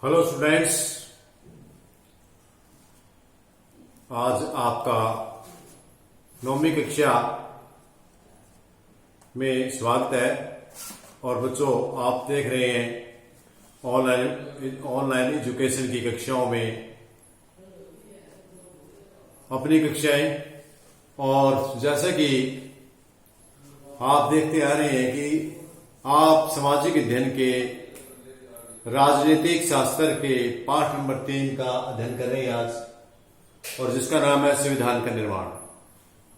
Hello students, आज आपका 9वीं कक्षा में स्वागत है। और बच्चों, आप देख रहे हैं ऑनलाइन एजुकेशन की कक्षाओं में अपनी कक्षाएं। और जैसे कि आप देखते आ रहे हैं कि आप सामाजिक अध्ययन के राजनीतिक शास्त्र के पाठ नंबर 3 का अध्ययन कर रहे हैं आज, और जिसका नाम है संविधान का निर्माण।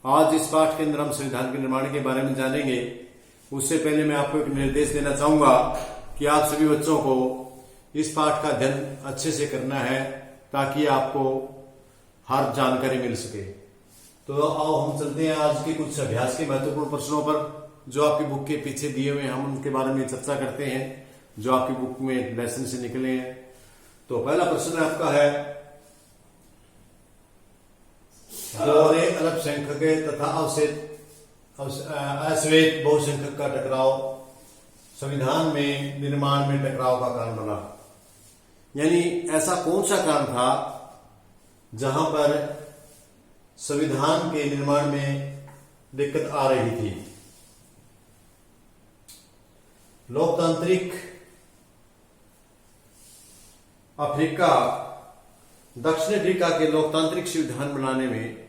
आज इस पाठ के अंदर हम संविधान के निर्माण के बारे में जानेंगे। उससे पहले मैं आपको एक निर्देश देना चाहूंगा कि आप सभी बच्चों को इस पाठ का अध्ययन अच्छे से करना है ताकि आपको हर जानकारी मिल सके। तो आओ हम चलते हैं आज के कुछ अभ्यास के महत्वपूर्ण प्रश्नों पर, जो आपकी बुक के पीछे दिए हुए हैं। हम उनके बारे में चर्चा करते हैं जो आपकी बुक में लेसन से निकले हैं। तो पहला प्रश्न आपका है, दोहरे अल्पसंख्यक तथा अश्वेत बहुसंख्यक का टकराव संविधान में निर्माण में टकराव का कारण बना। यानी ऐसा कौन सा कारण था जहां पर संविधान के निर्माण में दिक्कत आ रही थी? लोकतांत्रिक अफ्रीका, दक्षिण अफ्रीका के लोकतांत्रिक संविधान बनाने में,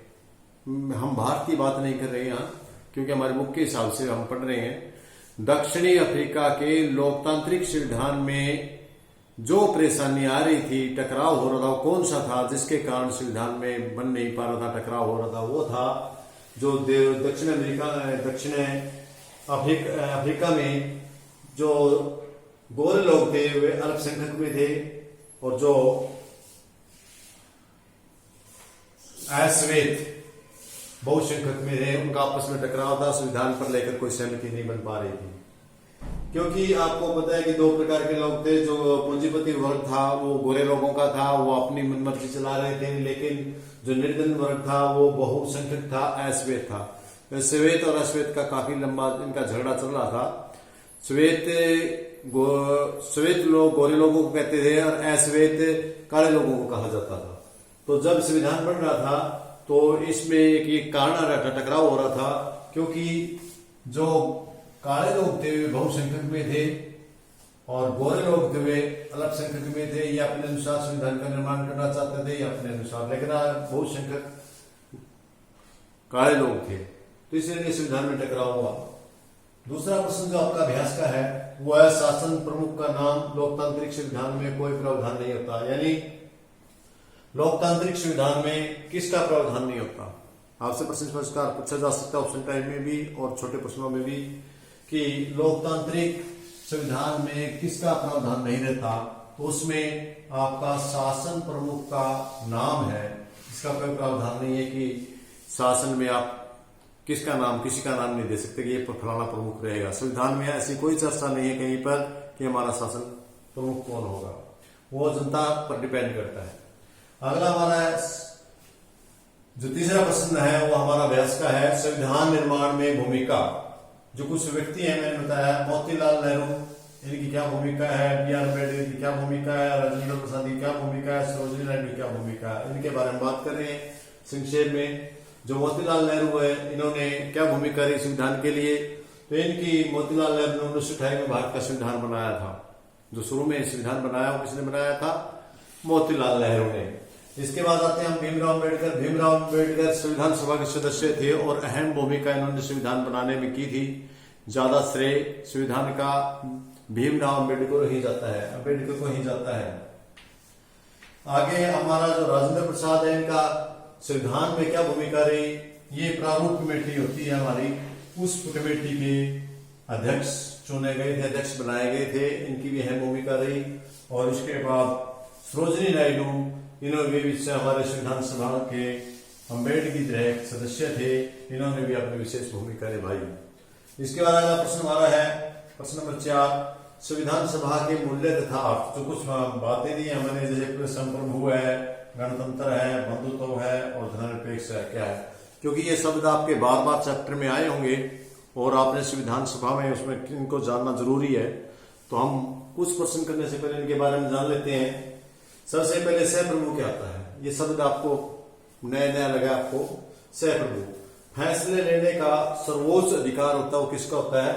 हम भारत की बात नहीं कर रहे हैं यहाँ क्योंकि हमारे बुक के हिसाब से हम पढ़ रहे हैं। दक्षिणी अफ्रीका के लोकतांत्रिक संविधान में जो परेशानी आ रही थी, टकराव हो रहा था, वो कौन सा था जिसके कारण संविधान में बन नहीं पा रहा था, टकराव हो रहा था? वो था जो दक्षिण अफ्रीका में जो गोरे लोग थे वे अल्पसंख्यक में थे, और जो अश्वेत बहुसंख्यक में थे उनका आपस में टकराव था। संविधान पर लेकर कोई सहमति नहीं बन पा रही थी, क्योंकि आपको पता है कि दो प्रकार के लोग थे। जो पूंजीपति वर्ग था वो गोरे लोगों का था, वो अपनी मनमर्जी चला रहे थे। लेकिन जो निर्धन वर्ग था वो बहुसंख्यक था, अश्वेत था। श्वेत और अश्वेत का काफी लंबा इनका झगड़ा चल रहा था। श्वेत लोग गोरे लोगों को कहते थे और अश्वेत काले लोगों को कहा जाता था। तो जब संविधान बन रहा था तो इसमें एक कारण आ रहा था, टकराव हो रहा था, क्योंकि जो काले लोग थे वे बहुसंख्यक में थे और गोरे लोग थे वे अल्पसंख्यक में थे। ये अपने अनुसार संविधान का निर्माण करना चाहते थे, या अपने अनुसार, लेकिन बहुसंख्यक काले लोग थे, तो इसलिए संविधान में टकराव हुआ। दूसरा प्रश्न जो आपका अभ्यास का है वो है, शासन प्रमुख का नाम लोकतांत्रिक संविधान में कोई प्रावधान नहीं होता। यानी लोकतांत्रिक संविधान में किसका प्रावधान नहीं होता? आपसे प्रश्न इस प्रकार पूछा जा सकता है ऑप्शन टाइप में भी और छोटे प्रश्नों में भी, कि लोकतांत्रिक संविधान में किसका प्रावधान नहीं रहता? तो उसमें आपका शासन प्रमुख का नाम है, इसका कोई प्रावधान नहीं है कि शासन में आप किसी का नाम नहीं दे सकते कि ये फलाना प्रमुख रहेगा। संविधान में ऐसी कोई चर्चा नहीं है कहीं पर कि हमारा शासन प्रमुख कौन होगा, वो जनता पर डिपेंड करता है। अगला हमारा जो तीसरा प्रश्न है वो हमारा अभ्यास का है, संविधान निर्माण में भूमिका। जो कुछ व्यक्ति हैं, मैंने बताया, मोतीलाल नेहरू, इनकी क्या भूमिका है, B.R. अम्बेडकर की क्या भूमिका है, राजेंद्र प्रसाद की क्या भूमिका है, सरोजिनी नायडू की क्या भूमिका है, इनके बारे में बात कर रहे हैं संक्षेप में। जो मोतीलाल नेहरू है, इन्होंने क्या भूमिका रही संविधान के लिए? तो इनकी, मोतीलाल नेहरू ने 1928 में भारत का संविधान बनाया था। जो शुरू में संविधान बनाया वो किसने बनाया था? मोतीलाल नेहरू ने। इसके बाद आते हैं हम भीमराव अम्बेडकर। भीमराव अम्बेडकर संविधान सभा के सदस्य थे और अहम भूमिका इन्होंने संविधान बनाने में की थी। ज्यादा श्रेय संविधान का भीमराव अम्बेडकर को ही जाता है। आगे हमारा जो राजेंद्र प्रसाद है, इनका संविधान में क्या भूमिका रही? ये प्रारूप कमेटी होती है हमारी, उस कमेटी के अध्यक्ष चुने गए थे, अध्यक्ष बनाए गए थे, इनकी भी अहम भूमिका रही। और इसके बाद सरोजिनी नायडू, इन्होंने भी हमारे संविधान सभा के अम्बेडकर की तरह सदस्य थे, इन्होंने भी अपनी विशेष भूमिका निभाई। इसके बाद अगला प्रश्न हमारा है प्रश्न नंबर 4, संविधान सभा के मूल्य तथा अर्थ। जो कुछ बातें दी हमने, जैसे संप्रभु है, गणतंत्र है, बंधुत्व है और धर्मनिरपेक्ष है, क्या है? क्योंकि ये शब्द आपके बार बार चैप्टर में आए होंगे और आपने संविधान सभा में उसमें इनको जानना जरूरी है। तो हम कुछ प्रश्न करने से पहले इनके बारे में जान लेते हैं। सबसे पहले सहप्रभु क्या होता है? ये शब्द आपको नया नया लगा आपको। सहप्रभु फैसले लेने का सर्वोच्च अधिकार होता है, वो किसका होता है?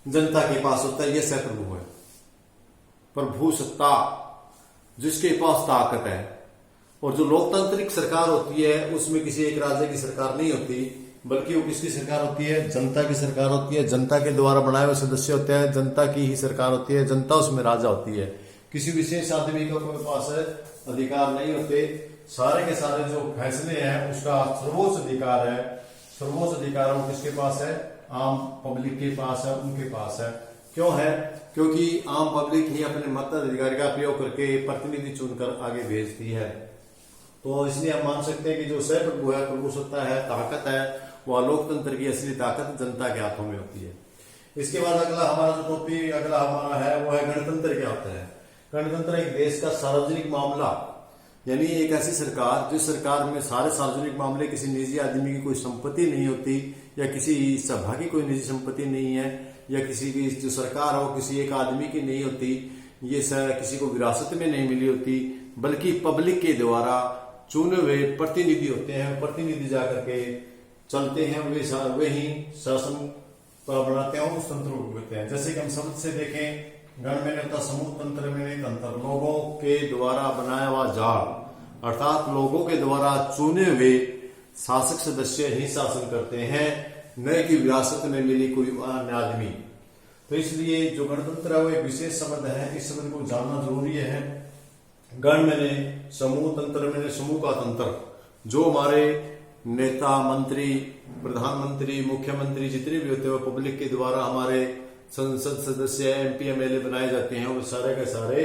जनता के पास होता है। ये सहप्रभु है। प्रभु सत्ता, जिसके पास ताकत है। और जो लोकतांत्रिक सरकार होती है उसमें किसी एक राज्य की सरकार नहीं होती, बल्कि वो किसकी सरकार होती है? जनता की सरकार होती है। जनता के द्वारा बनाए हुए सदस्य होते हैं, जनता की ही सरकार होती है, जनता उसमें राजा होती है। किसी विशेष आदमी का कोई पास अधिकार नहीं होते। सारे के सारे जो फैसले हैं उसका सर्वोच्च अधिकार है। सर्वोच्च अधिकार वो किसके पास है? आम पब्लिक के पास है, उनके पास है। क्यों है? क्योंकि आम पब्लिक ही अपने मताधिकार का प्रयोग करके प्रतिनिधि चुनकर आगे भेजती है। तो इसलिए हम मान सकते हैं कि जो सहप्रभु है, प्रभु सत्ता है, ताकत है, वह लोकतंत्र की असली ताकत जनता के हाथों में होती है। इसके बाद अगला हमारा जो टॉपिक अगला हमारा है वो है गणतंत्र क्या होता है? गणतंत्र एक देश का सार्वजनिक मामला, यानी एक ऐसी सरकार जिस सरकार में सारे सार्वजनिक मामले, किसी निजी आदमी की कोई संपत्ति नहीं होती, या किसी सभा की कोई निजी संपत्ति नहीं है, या किसी की जो सरकार हो किसी एक आदमी की नहीं होती, ये किसी को विरासत में नहीं मिली होती, बल्कि पब्लिक के द्वारा चुने हुए प्रतिनिधि होते हैं। प्रतिनिधि जाकर के चलते हैं, वे ही शासन बनाते हैं, उस तंत्र को कहते हैं। जैसे कि हम शब्द से देखें, गण में होता समूह, तंत्र में तंत्र, लोगों के द्वारा बनाया हुआ जाल, अर्थात लोगों के द्वारा चुने हुए शासक सदस्य ही शासन करते हैं, न कि विरासत में मिली कोई अन्य आदमी। तो इसलिए जो गणतंत्र है वो एक विशेष शब्द है, इस शब्द को जानना जरूरी है। गण मैंने समूह, तंत्र मैंने समूह का तंत्र। जो हमारे नेता, मंत्री, प्रधानमंत्री, मुख्यमंत्री जितने भी होते हैं वो पब्लिक के द्वारा हमारे संसद सदस्य, MP, MLA बनाए जाते हैं, वो सारे के सारे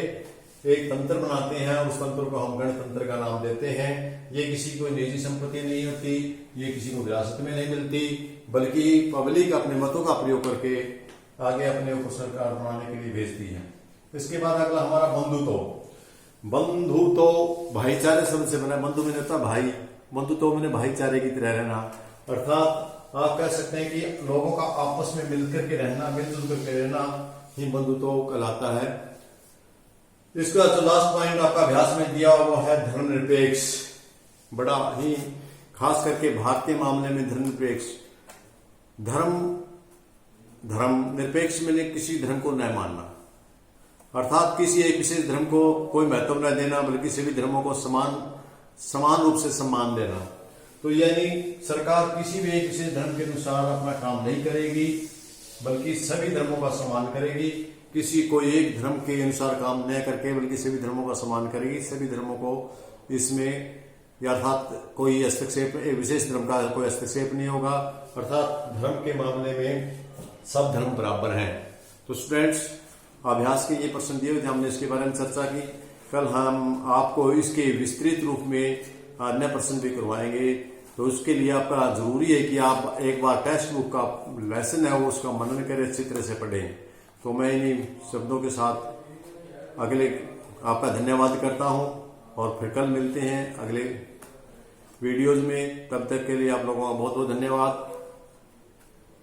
एक तंत्र बनाते हैं। उस तंत्र को हम गणतंत्र का नाम देते हैं। ये किसी को निजी संपत्ति नहीं होती, ये किसी को विरासत में नहीं मिलती, बल्कि पब्लिक अपने मतों का प्रयोग करके आगे अपने को सरकार बनाने के लिए भेजती है। इसके बाद अगला हमारा बंधुत्व। बंधुत्व भाईचारे शब्द से बना। बंधु में होता भाई, बंधुत्व में भाईचारे की तरह रहना, अर्थात आप कह सकते हैं कि लोगों का आपस में मिलकर के रहना, मिलजुल करके रहना ही बंधुत्व कहलाता है। इसका जो लास्ट पॉइंट आपका अभ्यास में दिया हुआ है धर्मनिरपेक्ष। बड़ा ही खास करके भारतीय मामले में धर्मनिरपेक्ष। धर्म निरपेक्ष में किसी धर्म को न मानना, अर्थात किसी एक विशेष धर्म को कोई महत्व न देना, बल्कि सभी धर्मों को समान रूप से सम्मान देना। तो यानी सरकार किसी भी एक विशेष धर्म के अनुसार अपना काम नहीं करेगी, बल्कि सभी धर्मों का सम्मान करेगी। किसी कोई एक धर्म के अनुसार काम न करके बल्कि सभी धर्मों का सम्मान करेगी। सभी धर्मों को इसमें अर्थात कोई हस्तक्षेप, विशेष धर्म का कोई हस्तक्षेप नहीं होगा। अर्थात धर्म के मामले में सब धर्म बराबर हैं। तो स्टूडेंट्स, अभ्यास के ये प्रश्न दिए थे, हमने इसके बारे में चर्चा की। कल हम आपको इसके विस्तृत रूप में अन्य प्रश्न भी करवाएंगे। तो उसके लिए आपका जरूरी है कि आप एक बार टेक्स्ट बुक का लेसन है वो उसका मनन करें, अच्छी तरह से पढ़ें। तो मैं इन्हीं शब्दों के साथ अगले आपका धन्यवाद करता हूं और फिर कल मिलते हैं अगले वीडियोज में। तब तक के लिए आप लोगों का बहुत बहुत धन्यवाद।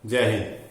जय हिंद।